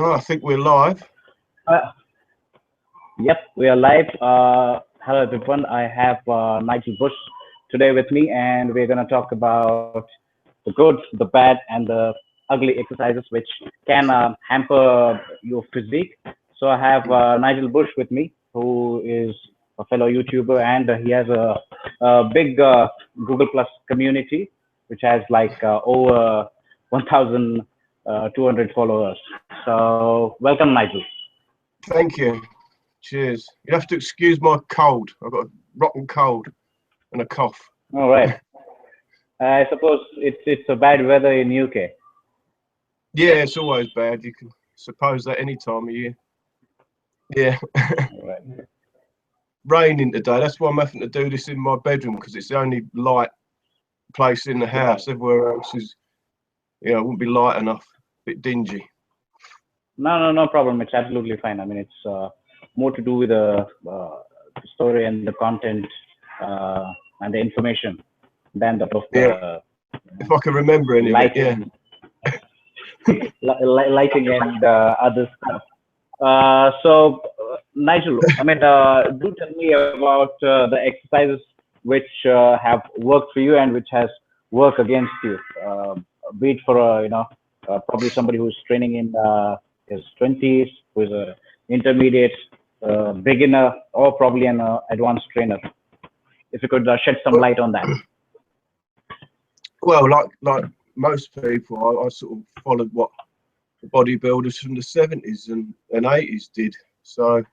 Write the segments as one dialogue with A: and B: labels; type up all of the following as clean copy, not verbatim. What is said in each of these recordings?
A: Oh, I think we're live.
B: Uh, yep, we are live. Hello, everyone. I have Nigel Bush today with me, and we're going to talk about the good, the bad, and the ugly exercises which can hamper your physique. So I have Nigel Bush with me, who is a fellow YouTuber, and he has a big Google Plus community, which has like over 1,200 followers. So welcome, Nigel.
A: Thank you. Cheers. You have to excuse my cold. I've got a rotten cold and a cough.
B: All right. I suppose it's a bad weather in UK.
A: Yeah, it's always bad. You can suppose that any time of year. Yeah.
B: All right.
A: Raining today. That's why I'm having to do this in my bedroom, because it's the only light place in the house. Everywhere else is, it wouldn't be light enough. A bit dingy.
B: No problem. It's absolutely fine. I mean, it's more to do with the story and the content and the information than the of
A: Yeah. If I can remember any of it, yeah.
B: Lighting and other stuff. Nigel, I mean, do tell me about the exercises which have worked for you and which has worked against you. Be it for probably somebody who's training in his 20s, who is a intermediate, beginner, or probably an advanced trainer. If you could shed some light on that.
A: Well, like most people, I sort of followed what the bodybuilders from the 70s and 80s did. So,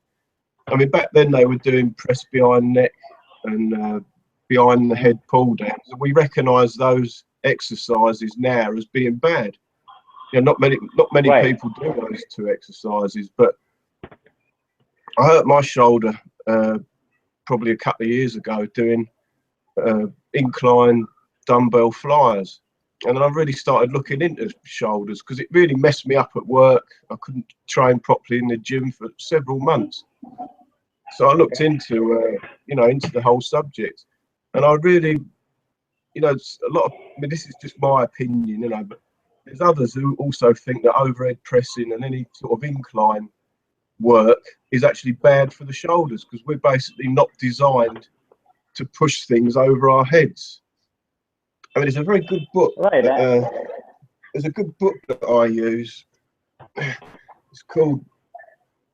A: I mean, back then they were doing press behind neck and behind the head pull downs. And we recognise those exercises now as being bad. Not many
B: Right.
A: people do those two exercises, but I hurt my shoulder probably a couple of years ago doing incline dumbbell flyers, and then I really started looking into shoulders because it really messed me up at work. I couldn't train properly in the gym for several months, so I looked into into the whole subject, and I really, it's a lot of, I mean, this is just my opinion, but there's others who also think that overhead pressing and any sort of incline work is actually bad for the shoulders, because we're basically not designed to push things over our heads. I mean, it's a very good book.
B: Right.
A: There's a good book that I use. It's called,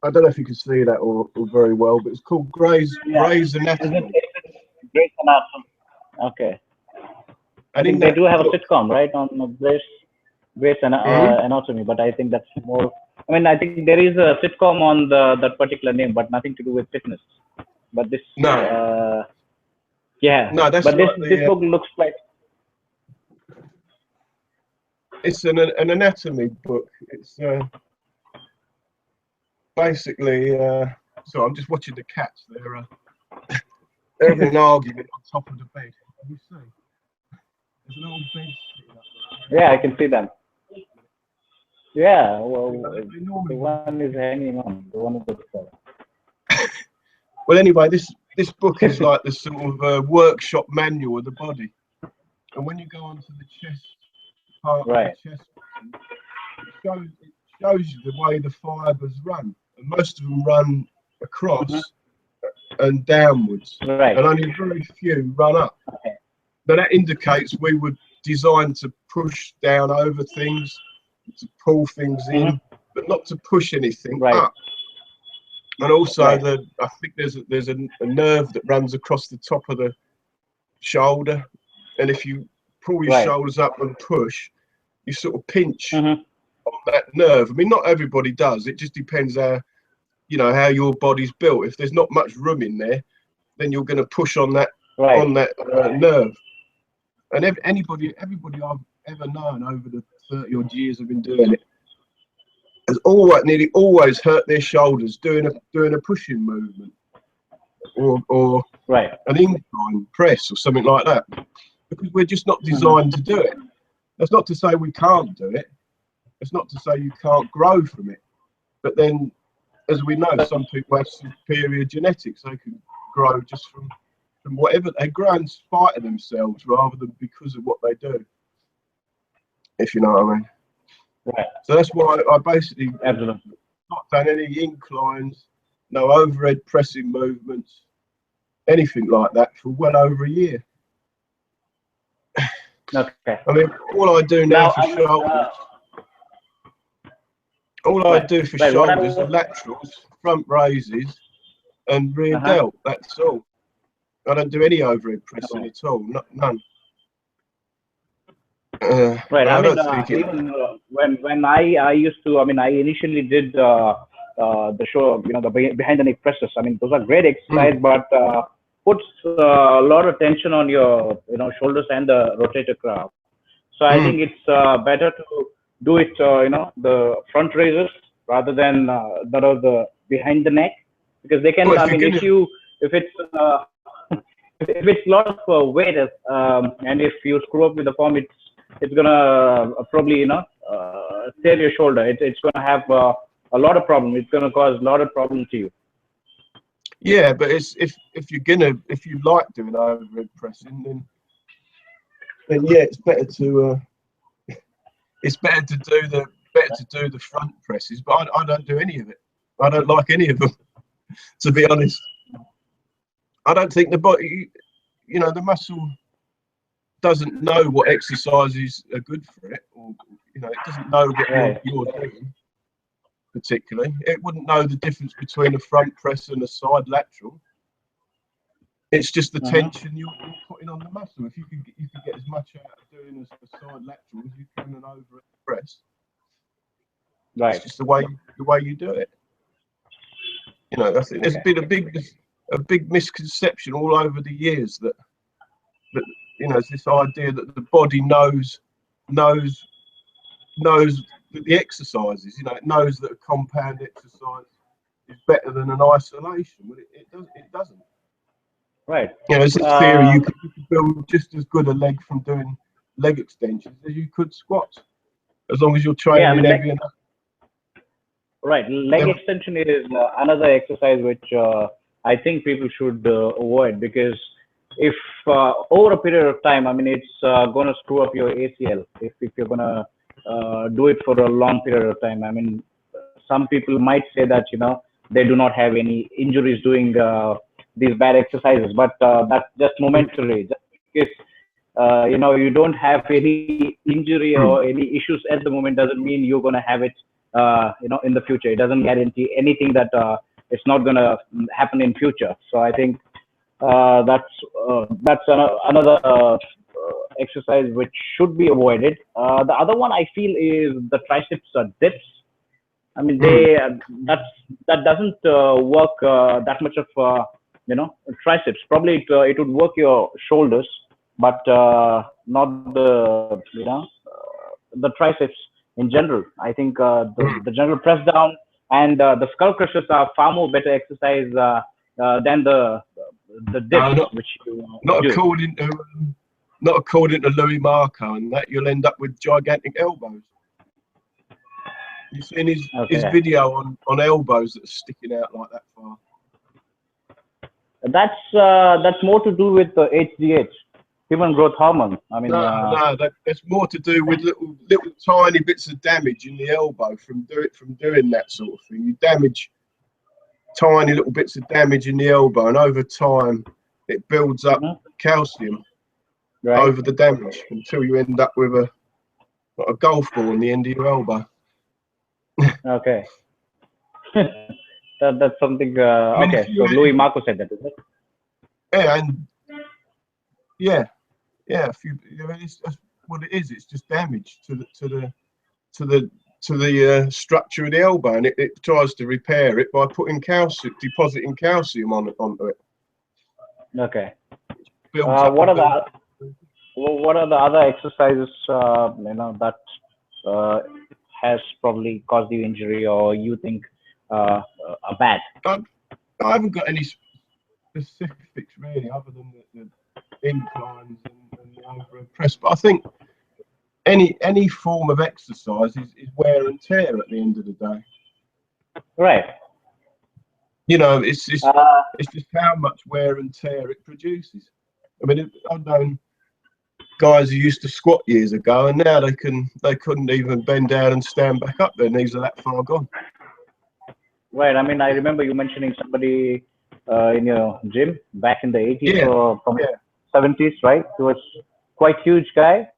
A: I don't know if you can see that or very well, but it's called Gray's Anatomy.
B: Grey's Anatomy. Okay. I think they do have a sitcom, right, on Grey's Anatomy, but I think that's more. I mean, I think there is a sitcom on that particular name, but nothing to do with fitness. But this,
A: no,
B: yeah,
A: no, that's
B: but
A: like
B: this book looks like
A: it's an anatomy book. It's basically. So I'm just watching the cats. They're having an argument on top of the bed. Can you see? There's an old bed sitting up there.
B: Yeah, I can see them. Yeah, well, the one is hanging on. The one is the
A: Well, anyway, this book is like the sort of workshop manual of the body. And when you go onto the chest part
B: right.
A: of the chest, it shows you the way the fibres run. And most of them run across and downwards.
B: Right.
A: And only very few run up.
B: Okay.
A: Now that indicates we were designed to push down over things, to pull things in, but not to push anything up. And also, I think there's a nerve that runs across the top of the shoulder, and if you pull your shoulders up and push, you sort of pinch on that nerve. I mean, not everybody does. It just depends how your body's built. If there's not much room in there, then you're going to push on that nerve. And everybody I've ever known over the 30 odd years I've been doing it has nearly always hurt their shoulders doing a pushing movement or an incline press or something like that, because we're just not designed to do it. That's not to say we can't do it. It's not to say you can't grow from it. But then, as we know, some people have superior genetics. They can grow just from whatever they grow in spite of themselves rather than because of what they do. If you know what I mean.
B: Right.
A: So that's why I basically
B: Absolutely.
A: not done any inclines, no overhead pressing movements, anything like that for well over a year.
B: Okay.
A: I mean, all I do now for
B: I mean,
A: shoulders, all I
B: right.
A: do for
B: Right. What I
A: shoulders are
B: was.
A: laterals, front raises, and rear
B: Uh-huh.
A: delt. That's all. I don't do any overhead pressing
B: Right.
A: at all, none.
B: Right. I
A: I
B: mean,
A: don't think it.
B: even when I used to, I mean, I initially did the show, the behind the neck presses. I mean, those are great exercise, but puts a lot of tension on your, shoulders and the rotator cuff. So I think it's better to do it, the front raises rather than the behind the neck, because they can.
A: Well,
B: I
A: if you're
B: mean,
A: gonna,
B: if it's if it's a lot of weight, and if you screw up with the form, it's gonna probably tear your shoulder. It's gonna have a lot of problem. It's gonna cause a lot of problem to you.
A: yeah, but it's if you like doing overhead pressing, then yeah, it's better to do the front presses. But I don't do any of it. I don't like any of them, to be honest. I don't think the body, the muscle doesn't know what exercises are good for it, or it doesn't know what
B: Right.
A: you're doing particularly. It wouldn't know the difference between a front press and a side lateral. It's just the tension you're putting on the muscle. If you could get as much out of doing a side lateral as you can an overhead press.
B: Right.
A: It's just the way you do it. I think there's been a big misconception all over the years that it's this idea that the body knows the exercises. It knows that a compound exercise is better than an isolation. Well, it doesn't.
B: Right.
A: It's this theory you could build just as good a leg from doing leg extensions as you could squats, as long as you're
B: Yeah. I
A: training
B: mean,
A: heavy enough.
B: right. Leg extension is another exercise which I think people should avoid, because if over a period of time, I mean, it's going to screw up your ACL if you're going to do it for a long period of time. I mean, some people might say that, they do not have any injuries doing these bad exercises, but that's just momentary. Just because, you don't have any injury or any issues at the moment doesn't mean you're going to have it in the future. It doesn't guarantee anything that it's not going to happen in future. So I think that's another exercise which should be avoided. The other one I feel is the triceps dips. I mean, that doesn't work that much of triceps. Probably it would work your shoulders, but not the triceps in general. I think the general press down and the skull crushers are far more better exercise than the dips
A: No,
B: which you
A: not
B: do.
A: according to Louis Marco, and that you'll end up with gigantic elbows. You've seen his video on elbows that are sticking out like that far.
B: That's more to do with the HGH, human growth hormone. I mean,
A: that's more to do with little tiny bits of damage in the elbow from doing that sort of thing. You damage tiny little bits of damage in the elbow, and over time it builds up calcium over the damage until you end up with a golf ball on the end of your elbow.
B: Okay. That's something.
A: I mean,
B: okay, so Louis Marco said that, is it?
A: Yeah, and yeah. That's what it is. It's just damage to the structure of the elbow, and it tries to repair it by putting depositing calcium onto it.
B: Okay.
A: Builds up
B: what are the other exercises that has probably caused you injury, or you think are bad?
A: I haven't got any specifics really, other than the inclines and the overhead press. But I think any form of exercise is wear and tear at the end of the day.
B: Right.
A: It's just how much wear and tear it produces. I mean, I've known guys who used to squat years ago, and now they couldn't even bend down and stand back up. Their knees are that far gone.
B: Right. I mean, I remember you mentioning somebody in your gym back in the 80s
A: Yeah,
B: or from
A: yeah.
B: 70s, right? He was quite huge guy.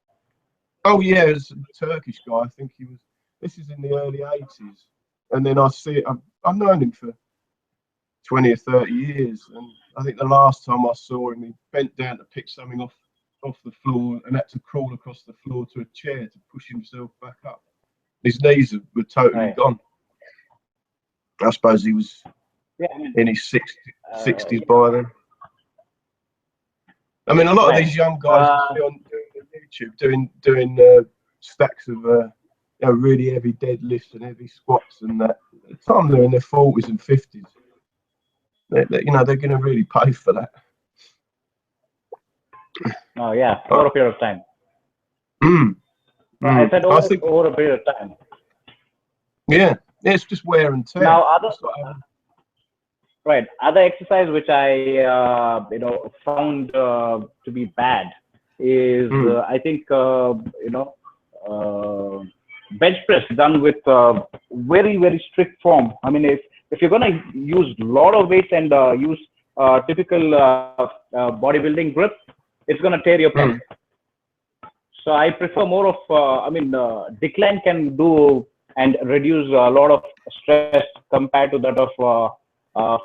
A: Oh yeah, it was a Turkish guy. I think he was. This is in the early 80s, and then I see it. I've known him for 20 or 30 years, and I think the last time I saw him, he bent down to pick something off the floor and had to crawl across the floor to a chair to push himself back up. His knees were totally gone. I suppose he was in his 60s by then. I mean, a lot of these young guys you see on YouTube doing stacks of really heavy deadlifts and heavy squats, and that. By the time they're in their 40s and 50s, they're going to really pay for that.
B: Oh yeah, over a period of time. I said over a period of time.
A: Yeah, it's just wear and tear.
B: Now, other exercise which I found to be bad is I think bench press done with very strict form. I mean, if you're gonna use a lot of weights and use typical bodybuilding grip, it's gonna tear your pec. So I prefer more of decline can do and reduce a lot of stress compared to that of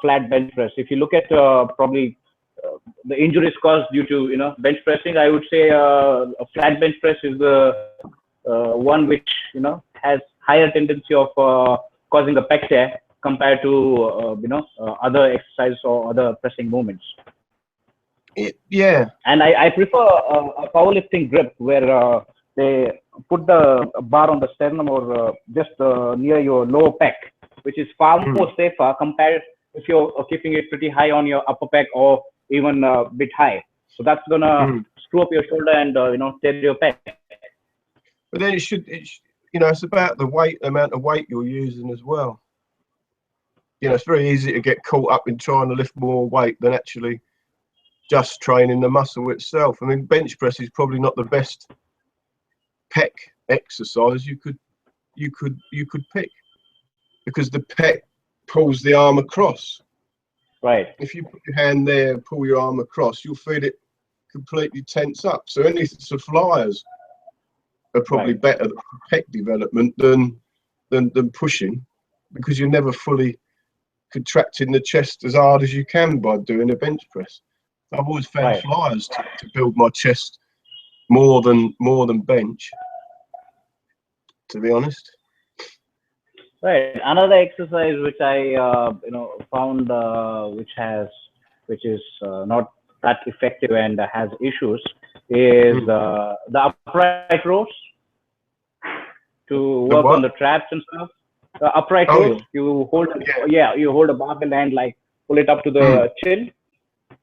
B: flat bench press. If you look at probably the injuries caused due to bench pressing, I would say a flat bench press is the one which has higher tendency of causing a pec tear compared to other exercises or other pressing movements.
A: Yeah.
B: And I prefer a powerlifting grip where they put the bar on the sternum or just near your lower pec, which is far more safer compared if you're keeping it pretty high on your upper pec or even a bit high. So that's gonna screw up your shoulder and tear your pec.
A: But then it's about the amount of weight you're using as well. It's very easy to get caught up in trying to lift more weight than actually just training the muscle itself. I mean, bench press is probably not the best pec exercise you could pick, because the pec pulls the arm across.
B: Right.
A: If you put your hand there and pull your arm across, you'll feel it completely tense up. So any sort of flyers are probably better for pec development than pushing, because you're never fully contracting the chest as hard as you can by doing a bench press. I've always found flyers to build my chest more than bench, to be honest.
B: Right. Another exercise which I found which is not that effective and has issues is the upright rows to work on the traps and stuff. The upright rows, you hold you hold a barbell and like pull it up to the chin.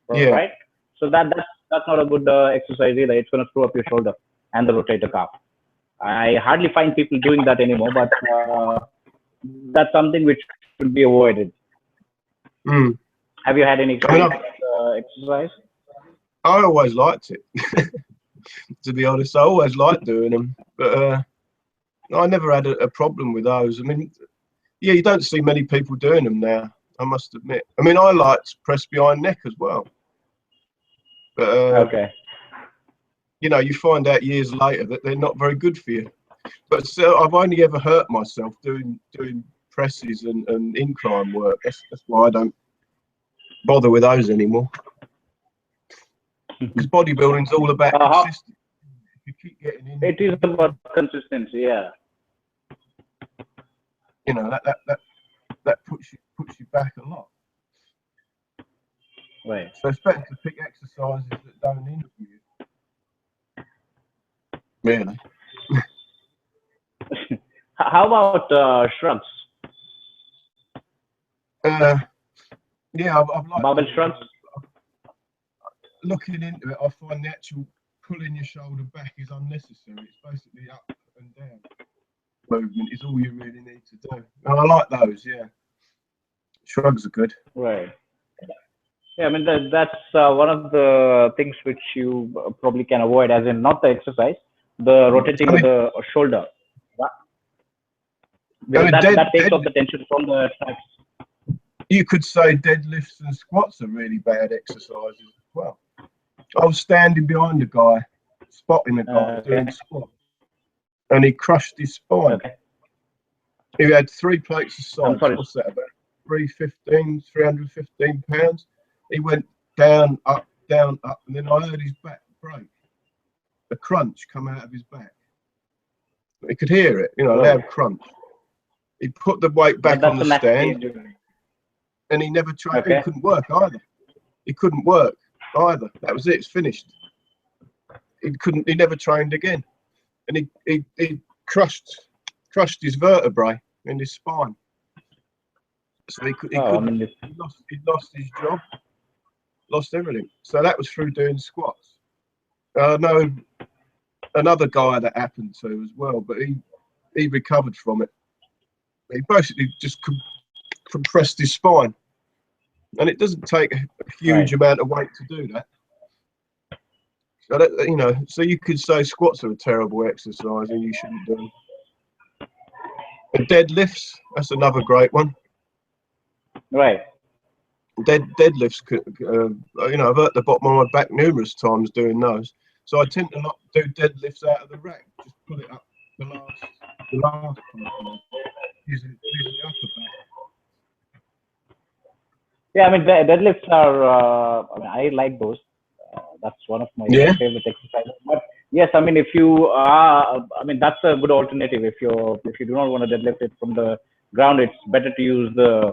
B: Right. So that's not a good exercise either. It's going to screw up your shoulder and the rotator cuff. I hardly find people doing that anymore, but that's something which should be avoided. Have you had any exercise?
A: I always liked it. To be honest, I always liked doing them, but I never had a problem with those. I mean, yeah, you don't see many people doing them now, I must admit. I mean, I liked press behind neck as well. But, you find out years later that they're not very good for you. But so I've only ever hurt myself doing presses and incline work. That's why I don't bother with those anymore. Because bodybuilding's all about consistency. If you keep getting in,
B: it is about consistency, yeah.
A: That puts you back a lot.
B: Right.
A: So it's better to pick exercises that don't injure you. Really.
B: How about shrugs?
A: Yeah, I've liked
B: barbell shrugs.
A: Looking into it, I find the actual pulling your shoulder back is unnecessary. It's basically up and down movement is all you really need to do. And I like those. Yeah, shrugs are good.
B: Right. Yeah, I mean that's one of the things which you probably can avoid, as in not the exercise, the rotating
A: I
B: of
A: mean,
B: the shoulder,
A: I
B: because
A: mean
B: that takes off the tension from the traps.
A: you could say deadlifts and squats are really bad exercises as well. I was standing behind a guy, spotting a guy
B: Okay.
A: doing squats, and he crushed his spine.
B: Okay.
A: He had 3 plates of
B: I'm
A: salt.
B: sorry.
A: What's that, about 315 pounds? He went down, up, and then I heard his back break. A crunch come out of his back. He could hear it, a loud crunch. He put the weight back on
B: That's
A: the
B: a massive
A: stand,
B: injury.
A: and he never tried.
B: Okay.
A: He couldn't work either. He couldn't work either. That was it. It's finished. He couldn't. He never trained again, and he crushed his vertebrae in his spine. So he couldn't.
B: I mean,
A: He lost his job, lost everything. So that was through doing squats. I know another guy that happened to as well, but he recovered from it. He basically just compressed his spine, and it doesn't take a huge amount of weight to do that. So that, so you could say squats are a terrible exercise and you shouldn't do them. And deadlifts, that's another great one.
B: Right.
A: Deadlifts could, I've hurt the bottom of my back numerous times doing those. So I tend to not do deadlifts out of the rack. Just pull it up the last part, using the upper back.
B: Yeah, I mean deadlifts are. I mean, I like those. That's one of my favorite exercises. But yes, I mean, if you are, I mean, that's a good alternative. If you do not want to deadlift it from the ground, it's better to use the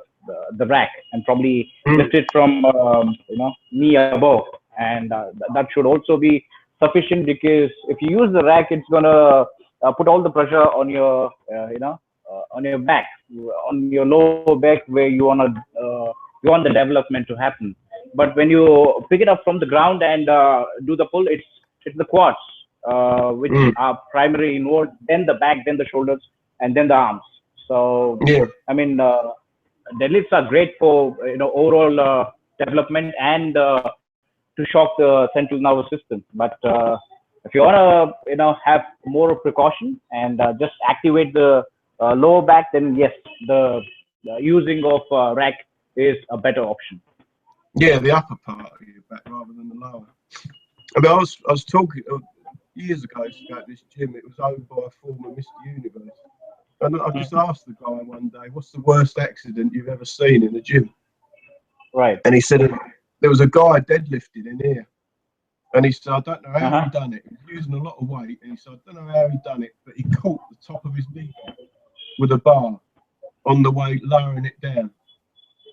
B: rack and probably lift it from knee above, and that should also be sufficient, because if you use the rack, it's gonna put all the pressure on your on your back, on your lower back, where you want the development to happen. But when you pick it up from the ground and do the pull, it's the quads which are primarily involved, then the back, then the shoulders, and then the arms. So I mean, deadlifts are great for overall development and to shock the central nervous system. But if you want to have more precaution and just activate the lower back, then yes, the using of rack is a better option.
A: Yeah, the upper part of your back rather than the lower. I mean, I was talking years ago about this gym. It was owned by a former Mr. Universe, and I just asked the guy one day, "What's the worst accident you've ever seen in a gym?"
B: Right.
A: And he said there was a guy deadlifted in here, and he said, "I don't know how he done it. He was using a lot of weight, and he said, I don't know how he done it, but he caught the top of his kneecap with a bar on the way, lowering it down."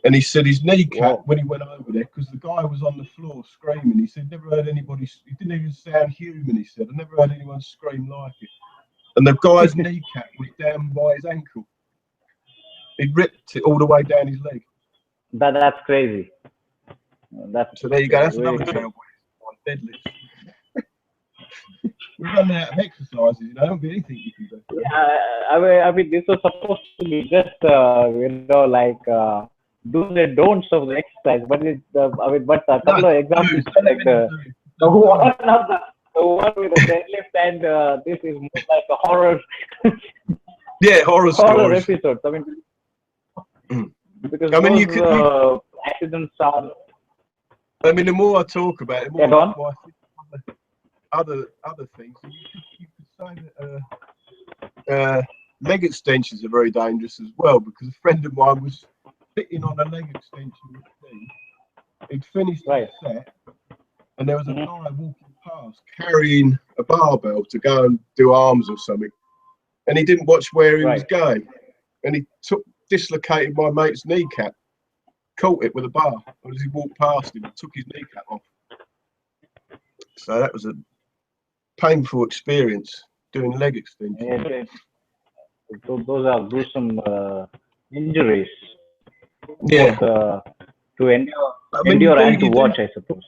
A: And he said his kneecap, when he went over there, because the guy was on the floor screaming, he said, never heard anybody, he didn't even sound human, he said, I never heard anyone scream like it. And the guy's kneecap was down by his ankle. He ripped it all the way down his leg.
B: That's crazy.
A: So there you go, that's another terrible deadlift. We're running out of exercises, don't be anything you can do.
B: Yeah, I mean, this was supposed to be just, like, do the don'ts of the exercise, but it's I mean, but a couple of examples like the one with the deadlift, and this is more like a horror.
A: Horror stories.
B: Episodes. I mean, because
A: you could
B: accidents are.
A: I mean, the more I talk about it, the more I think other things. You could say that leg extensions are very dangerous as well, because a friend of mine was sitting on a leg extension routine. He'd finished the set, and there was a guy walking past carrying a barbell to go and do arms or something, and he didn't watch where he was going, and he dislocated my mate's kneecap, caught it with a bar as he walked past him and took his kneecap off. So that was a painful experience doing leg extensions.
B: Those are gruesome injuries.
A: Yeah.
B: To endure and to watch, I suppose.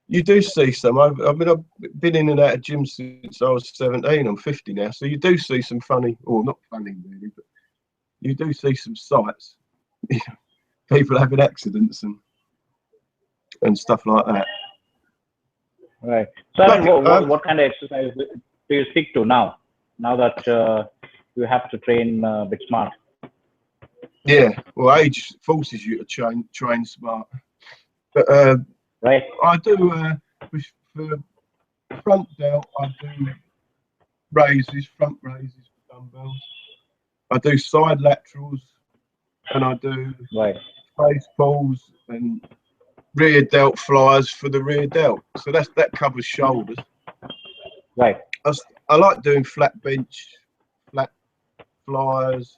A: You do see some. I've been in and out of gym since I was 17. I'm 50 now, so you do see some funny, or not funny really, but you do see some sights. People having accidents, and and stuff like that.
B: Right. So I mean, what kind of exercise do you stick to now? Now that you have to train a bit smart.
A: Yeah, well, age forces you to train smart. But
B: right.
A: I do for front delt. I do front raises for dumbbells. I do side laterals, and I do face pulls and rear delt flyers for the rear delt. So that covers shoulders.
B: Right.
A: I like doing flat bench, flat flyers,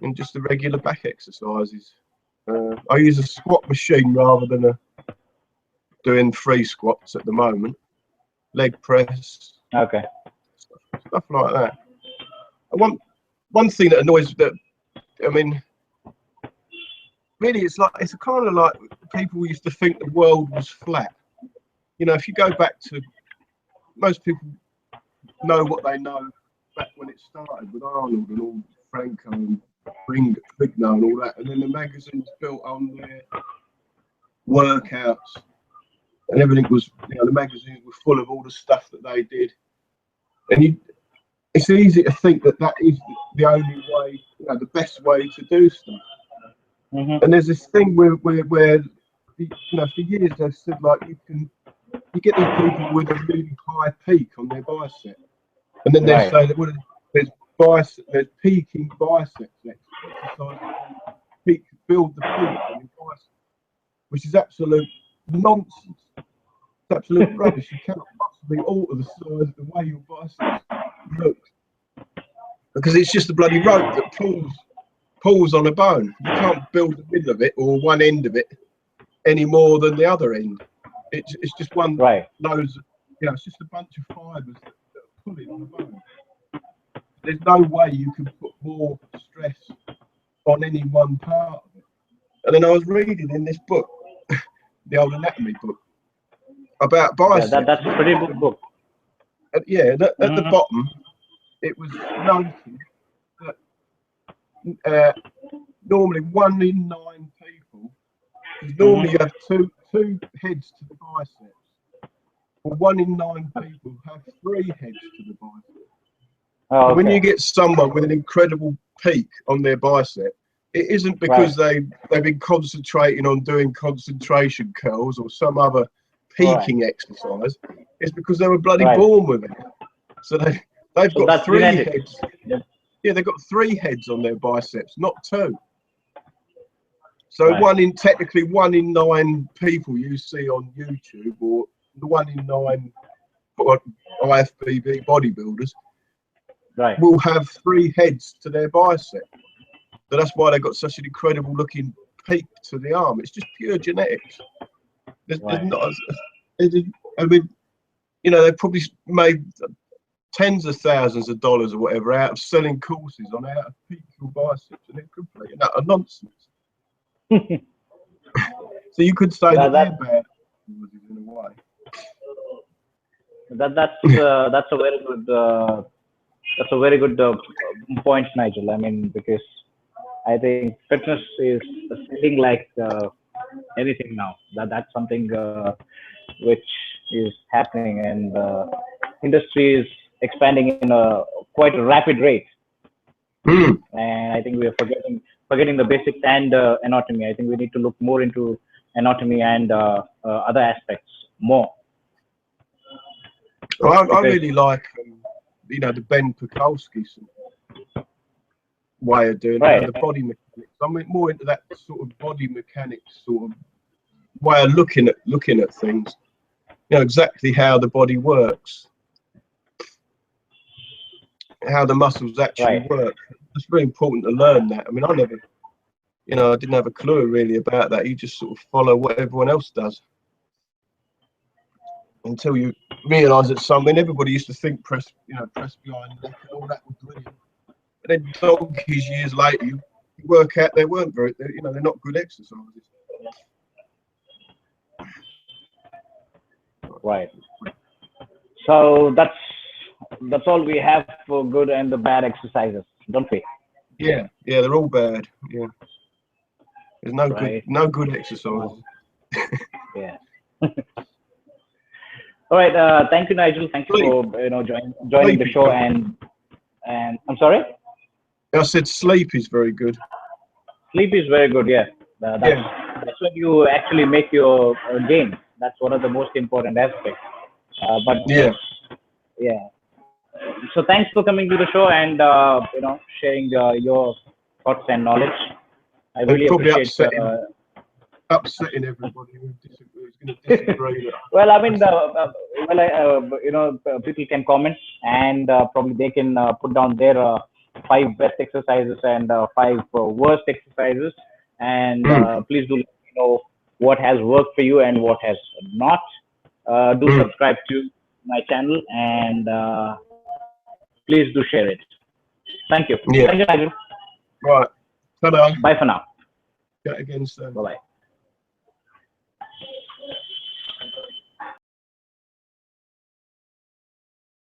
A: and just the regular back exercises. I use a squat machine rather than doing free squats at the moment. Leg press.
B: Okay.
A: Stuff like that. One thing that annoys that, I mean, really, it's kind of like people used to think the world was flat. You know, if you go back to, most people know what they know back when it started with Arnold and all Franco and Brigno and all that, and then the magazines built on their workouts and everything was, you know, the magazines were full of all the stuff that they did, and it's easy to think that is the only way, you know, the best way to do stuff. And there's this thing where you know, for years they've said, like, you get these people with a really high peak on their bicep, and then they say that there's peaking biceps exercise, build the peak on your bicep, which is absolute nonsense. It's absolute rubbish. You cannot possibly alter the size of the way your biceps look, because it's just a bloody rope that pulls on a bone. You can't build the middle of it or one end of it any more than the other end. It's just one loads. You know, it's just a bunch of fibres that are pulling on a bone. There's no way you can put more stress on any one part of it. And then I was reading in this book, the old anatomy book, about biceps.
B: Yeah, that's a pretty good book.
A: At the bottom, it was noted that normally 1 in 9 people, because normally you have two heads to the biceps, but 1 in 9 people have 3 heads to the biceps.
B: Oh, okay.
A: When you get someone with an incredible peak on their bicep, it isn't because they've been concentrating on doing concentration curls or some other peaking exercise. It's because they were bloody born with it. So they've got 3 heads. Yep. Yeah, they've got 3 heads on their biceps, not 2. So technically 1 in 9 people you see on YouTube, or the 1 in 9 IFBB bodybuilders, will have 3 heads to their bicep. So that's why they've got such an incredible looking peak to the arm. It's just pure genetics. There's not, I mean, you know, they probably made tens of thousands of dollars or whatever out of selling courses on how to peak your biceps, and it's complete and utter nonsense. So you could say that they're bad in a way.
B: That's a very good point, Nigel. I mean, because I think fitness is selling like anything now. That's something which is happening, and industry is expanding in a quite a rapid rate. And I think we are forgetting the basics and anatomy. I think we need to look more into anatomy and other aspects more.
A: Well, I really like, you know, the Ben Pekulski way of doing it, the body mechanics. I'm more into that sort of body mechanics sort of way of looking at things. You know, exactly how the body works, how the muscles actually work. It's very important to learn that. I mean, I didn't have a clue really about that. You just sort of follow what everyone else does until you realise that something. Everybody used to think press behind the neck and all that was brilliant. But then donkeys years later, you work out they're not good exercises.
B: Right. So that's all we have for good and the bad exercises, don't we?
A: Yeah, they're all bad. Yeah, there's no good exercises.
B: Yeah. All right. Thank you, Nigel. Thank you for joining the show. And I'm sorry.
A: I said sleep is very good.
B: Sleep is very good. Yeah. That's when you actually make your gain. That's one of the most important aspects. But
A: yeah.
B: So thanks for coming to the show and sharing your thoughts and knowledge. I really appreciate.
A: Upsetting everybody who's going to disagree.
B: Well, I mean, people can comment and probably they can put down their 5 best exercises and 5 worst exercises, and please do let me know what has worked for you and what has not. Do subscribe to my channel and please do share it. Thank you.
A: Yeah.
B: Thank you, Nigel.
A: Right. Ta-da.
B: Bye for now.
A: Get again soon.
B: Bye-bye.